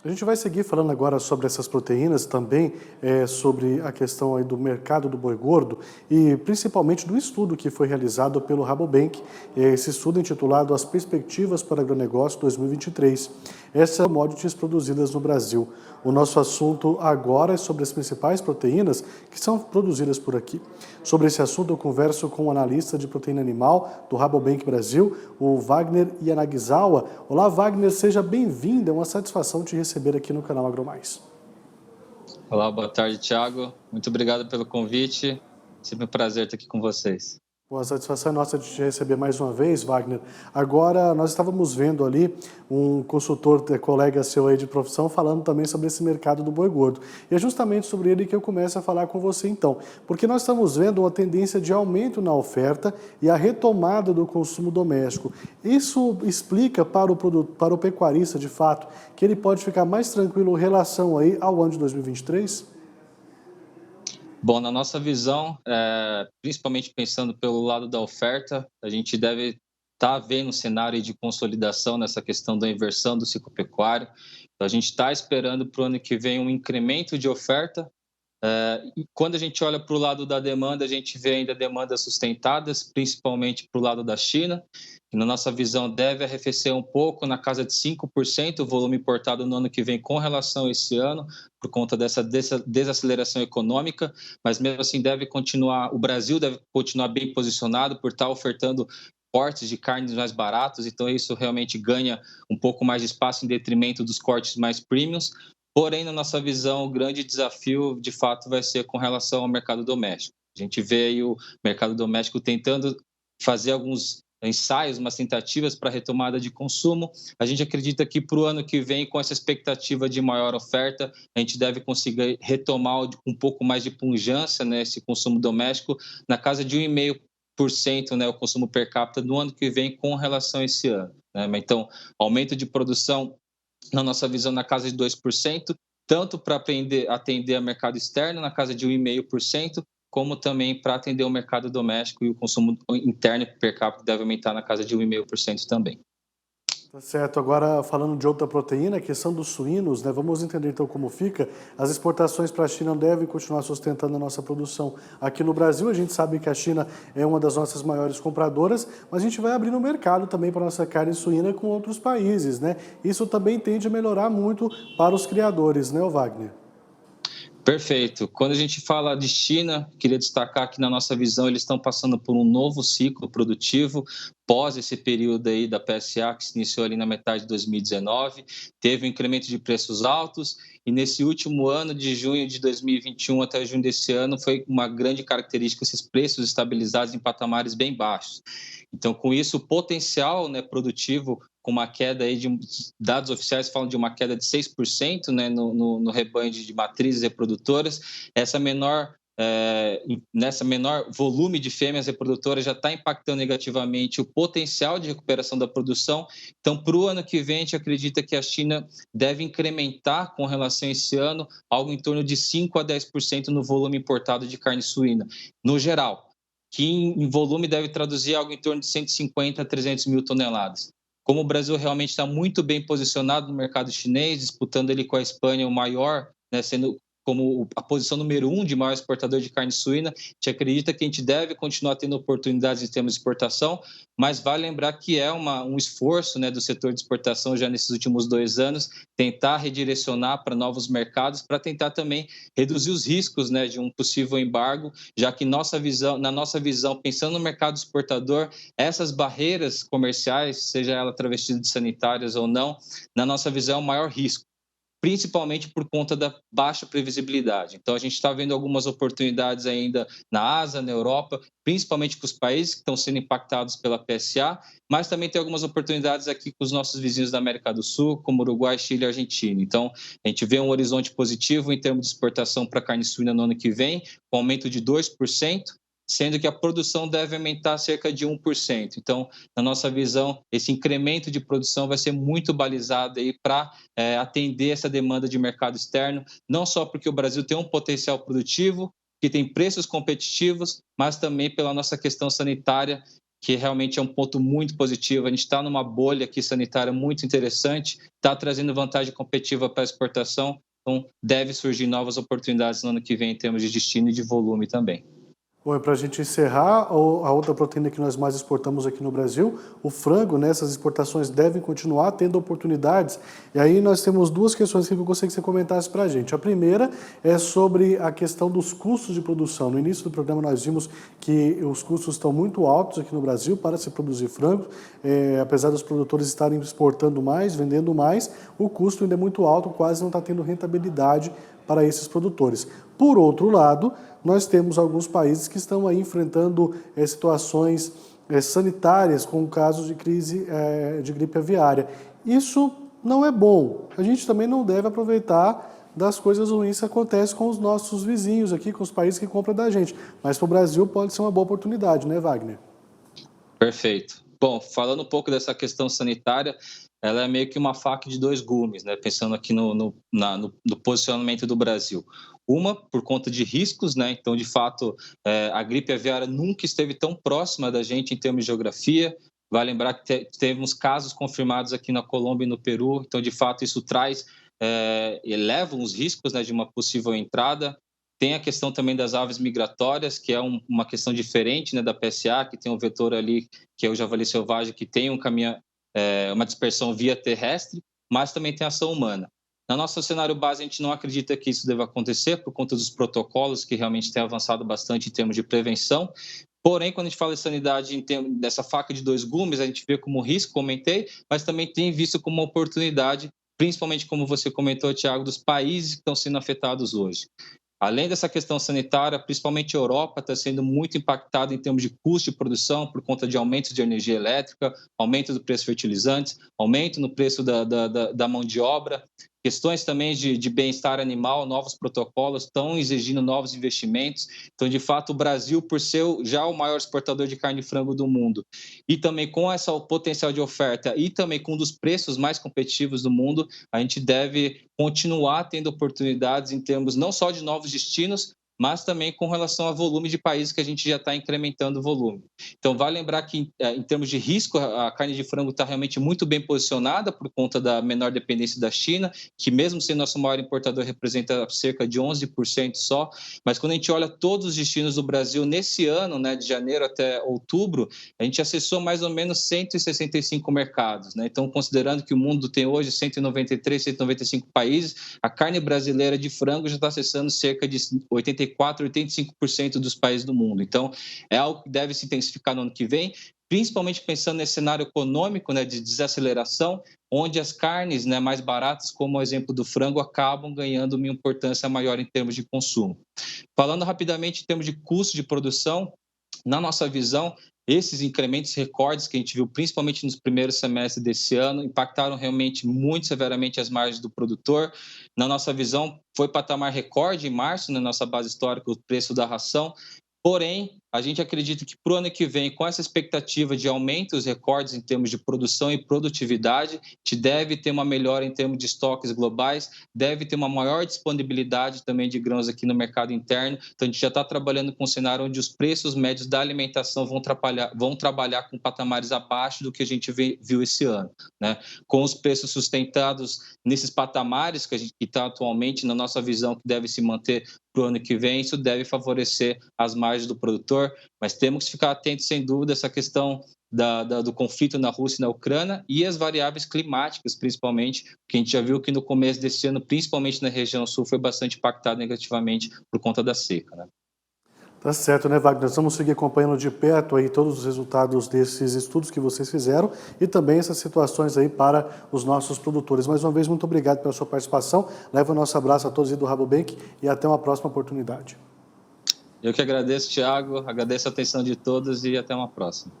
A gente vai seguir falando agora sobre essas proteínas, também sobre a questão aí do mercado do boi gordo e principalmente do estudo que foi realizado pelo Rabobank, esse estudo intitulado As Perspectivas para o Agronegócio 2023. Essas são commodities produzidas no Brasil. O nosso assunto agora é sobre as principais proteínas que são produzidas por aqui. Sobre esse assunto eu converso com o analista de proteína animal do Rabobank Brasil, o Wagner Yanagisawa. Olá, Wagner, seja bem-vindo, é uma satisfação te receber aqui no canal AgroMais. Olá, boa tarde, Thiago. Muito obrigado pelo convite. Sempre um prazer estar aqui com vocês. Boa, a satisfação é nossa de te receber mais uma vez, Wagner. Agora, nós estávamos vendo ali um consultor, colega seu aí de profissão, falando também sobre esse mercado do boi gordo. E é justamente sobre ele que eu começo a falar com você então, porque nós estamos vendo uma tendência de aumento na oferta e a retomada do consumo doméstico. Isso explica para o pecuarista, de fato, que ele pode ficar mais tranquilo em relação aí ao ano de 2023? Bom, na nossa visão, principalmente pensando pelo lado da oferta, a gente deve estar vendo um cenário de consolidação nessa questão da inversão do ciclo pecuário. Então, a gente está esperando para o ano que vem um incremento de oferta. E quando a gente olha para o lado da demanda, a gente vê ainda demandas sustentadas, principalmente para o lado da China, que na nossa visão deve arrefecer um pouco, na casa de 5% o volume importado no ano que vem com relação a esse ano, por conta dessa desaceleração econômica, mas mesmo assim o Brasil deve continuar bem posicionado por estar ofertando cortes de carnes mais baratos, então isso realmente ganha um pouco mais de espaço em detrimento dos cortes mais premiums. Porém, na nossa visão, o grande desafio, de fato, vai ser com relação ao mercado doméstico. A gente vê aí o mercado doméstico tentando fazer alguns ensaios, umas tentativas para retomada de consumo. A gente acredita que para o ano que vem, com essa expectativa de maior oferta, a gente deve conseguir retomar um pouco mais de pujança, né, esse consumo doméstico, na casa de 1,5%, né, o consumo per capita no ano que vem com relação a esse ano, né? Então, aumento de produção na nossa visão, na casa de 2%, tanto para atender ao mercado externo, na casa de 1,5%, como também para atender o mercado doméstico e o consumo interno per capita deve aumentar na casa de 1,5% também. Tá certo. Agora, falando de outra proteína, a questão dos suínos, né? Vamos entender então como fica. As exportações para a China devem continuar sustentando a nossa produção aqui no Brasil. A gente sabe que a China é uma das nossas maiores compradoras, mas a gente vai abrir no mercado também para a nossa carne suína com outros países, né? Isso também tende a melhorar muito para os criadores, né, Wagner? Perfeito. Quando a gente fala de China, queria destacar que na nossa visão eles estão passando por um novo ciclo produtivo pós esse período aí da PSA que se iniciou ali na metade de 2019, teve um incremento de preços altos e nesse último ano, de junho de 2021 até junho desse ano, foi uma grande característica esses preços estabilizados em patamares bem baixos. Então, com isso, o potencial, né, produtivo com uma queda aí dados oficiais falam de uma queda de 6%, né, no rebanho de matrizes reprodutoras. Nessa menor volume de fêmeas reprodutoras já está impactando negativamente o potencial de recuperação da produção. Então, para o ano que vem, a gente acredita que a China deve incrementar com relação a esse ano algo em torno de 5 a 10% no volume importado de carne suína, no geral, que em volume deve traduzir algo em torno de 150 a 300 mil toneladas. Como o Brasil realmente está muito bem posicionado no mercado chinês, disputando ele com a Espanha o maior, né, sendo como a posição número 1 de maior exportador de carne suína, a gente acredita que a gente deve continuar tendo oportunidades em termos de exportação, mas vale lembrar que é um esforço, né, do setor de exportação já nesses últimos 2 anos, tentar redirecionar para novos mercados, para tentar também reduzir os riscos, né, de um possível embargo, já que na nossa visão, pensando no mercado exportador, essas barreiras comerciais, seja ela travestida de sanitárias ou não, na nossa visão é o maior risco, principalmente por conta da baixa previsibilidade. Então, a gente está vendo algumas oportunidades ainda na Ásia, na Europa, principalmente com os países que estão sendo impactados pela PSA, mas também tem algumas oportunidades aqui com os nossos vizinhos da América do Sul, como Uruguai, Chile e Argentina. Então, a gente vê um horizonte positivo em termos de exportação para carne suína no ano que vem, com aumento de 2%, sendo que a produção deve aumentar cerca de 1%. Então, na nossa visão, esse incremento de produção vai ser muito balizado aí para atender essa demanda de mercado externo, não só porque o Brasil tem um potencial produtivo, que tem preços competitivos, mas também pela nossa questão sanitária, que realmente é um ponto muito positivo. A gente está numa bolha aqui sanitária muito interessante, está trazendo vantagem competitiva para a exportação, então deve surgir novas oportunidades no ano que vem em termos de destino e de volume também. Bom, e para a gente encerrar, a outra proteína que nós mais exportamos aqui no Brasil, o frango, né? Essas exportações devem continuar tendo oportunidades. E aí nós temos duas questões que eu gostaria que você comentasse para a gente. A primeira é sobre a questão dos custos de produção. No início do programa nós vimos que os custos estão muito altos aqui no Brasil para se produzir frango. Apesar dos produtores estarem exportando mais, vendendo mais, o custo ainda é muito alto, quase não está tendo rentabilidade para esses produtores. Por outro lado, nós temos alguns países que estão aí enfrentando situações sanitárias com casos de crise de gripe aviária. Isso não é bom. A gente também não deve aproveitar das coisas ruins que acontecem com os nossos vizinhos aqui, com os países que compram da gente. Mas para o Brasil pode ser uma boa oportunidade, né, Wagner? Perfeito. Bom, falando um pouco dessa questão sanitária, ela é meio que uma faca de dois gumes, né? Pensando aqui no posicionamento do Brasil. Uma, por conta de riscos, né? Então, de fato, a gripe aviária nunca esteve tão próxima da gente em termos de geografia. Vai lembrar que temos casos confirmados aqui na Colômbia e no Peru. Então, de fato, isso eleva os riscos, né, de uma possível entrada. Tem a questão também das aves migratórias, que é uma questão diferente, né, da PSA, que tem um vetor ali, que é o javali selvagem, que tem uma dispersão via terrestre, mas também tem ação humana. No nosso cenário base, a gente não acredita que isso deva acontecer por conta dos protocolos que realmente têm avançado bastante em termos de prevenção. Porém, quando a gente fala de sanidade, dessa faca de dois gumes, a gente vê como risco, comentei, mas também tem visto como uma oportunidade, principalmente como você comentou, Thiago, dos países que estão sendo afetados hoje. Além dessa questão sanitária, principalmente a Europa está sendo muito impactada em termos de custo de produção por conta de aumentos de energia elétrica, aumento do preço de fertilizantes, aumento no preço da mão de obra. Questões também de bem-estar animal, novos protocolos estão exigindo novos investimentos. Então, de fato, o Brasil, por ser já o maior exportador de carne de frango do mundo, e também com esse potencial de oferta e também com um dos preços mais competitivos do mundo, a gente deve continuar tendo oportunidades em termos não só de novos destinos, mas também com relação ao volume de países que a gente já está incrementando o volume. Então, vale lembrar que, em termos de risco, a carne de frango está realmente muito bem posicionada por conta da menor dependência da China, que mesmo sendo nosso maior importador, representa cerca de 11% só, mas quando a gente olha todos os destinos do Brasil nesse ano, né, de janeiro até outubro, a gente acessou mais ou menos 165 mercados, né? Então, considerando que o mundo tem hoje 193, 195 países, a carne brasileira de frango já está acessando cerca de 84, 85% dos países do mundo. Então, é algo que deve se intensificar no ano que vem, principalmente pensando nesse cenário econômico, né, de desaceleração, onde as carnes, né, mais baratas, como o exemplo do frango, acabam ganhando uma importância maior em termos de consumo. Falando rapidamente em termos de custo de produção, na nossa visão, esses incrementos recordes que a gente viu, principalmente nos primeiros semestres desse ano, impactaram realmente muito severamente as margens do produtor. Na nossa visão, foi patamar recorde em março, na nossa base histórica, o preço da ração. Porém, a gente acredita que para o ano que vem, com essa expectativa de aumentos recordes em termos de produção e produtividade, a gente deve ter uma melhora em termos de estoques globais, deve ter uma maior disponibilidade também de grãos aqui no mercado interno. Então, a gente já está trabalhando com um cenário onde os preços médios da alimentação vão trabalhar com patamares abaixo do que a gente viu esse ano, né? Com os preços sustentados nesses patamares que a gente está atualmente, na nossa visão, que deve se manter para o ano que vem, isso deve favorecer as margens do produtor, mas temos que ficar atentos, sem dúvida, a essa questão do conflito na Rússia e na Ucrânia e as variáveis climáticas, principalmente, porque a gente já viu que no começo desse ano, principalmente na região sul, foi bastante impactado negativamente por conta da seca, né? Tá certo, né, Wagner? Nós vamos seguir acompanhando de perto aí todos os resultados desses estudos que vocês fizeram e também essas situações aí para os nossos produtores. Mais uma vez, muito obrigado pela sua participação. Leva o nosso abraço a todos aí do Rabobank e até uma próxima oportunidade. Eu que agradeço, Thiago, agradeço a atenção de todos e até uma próxima.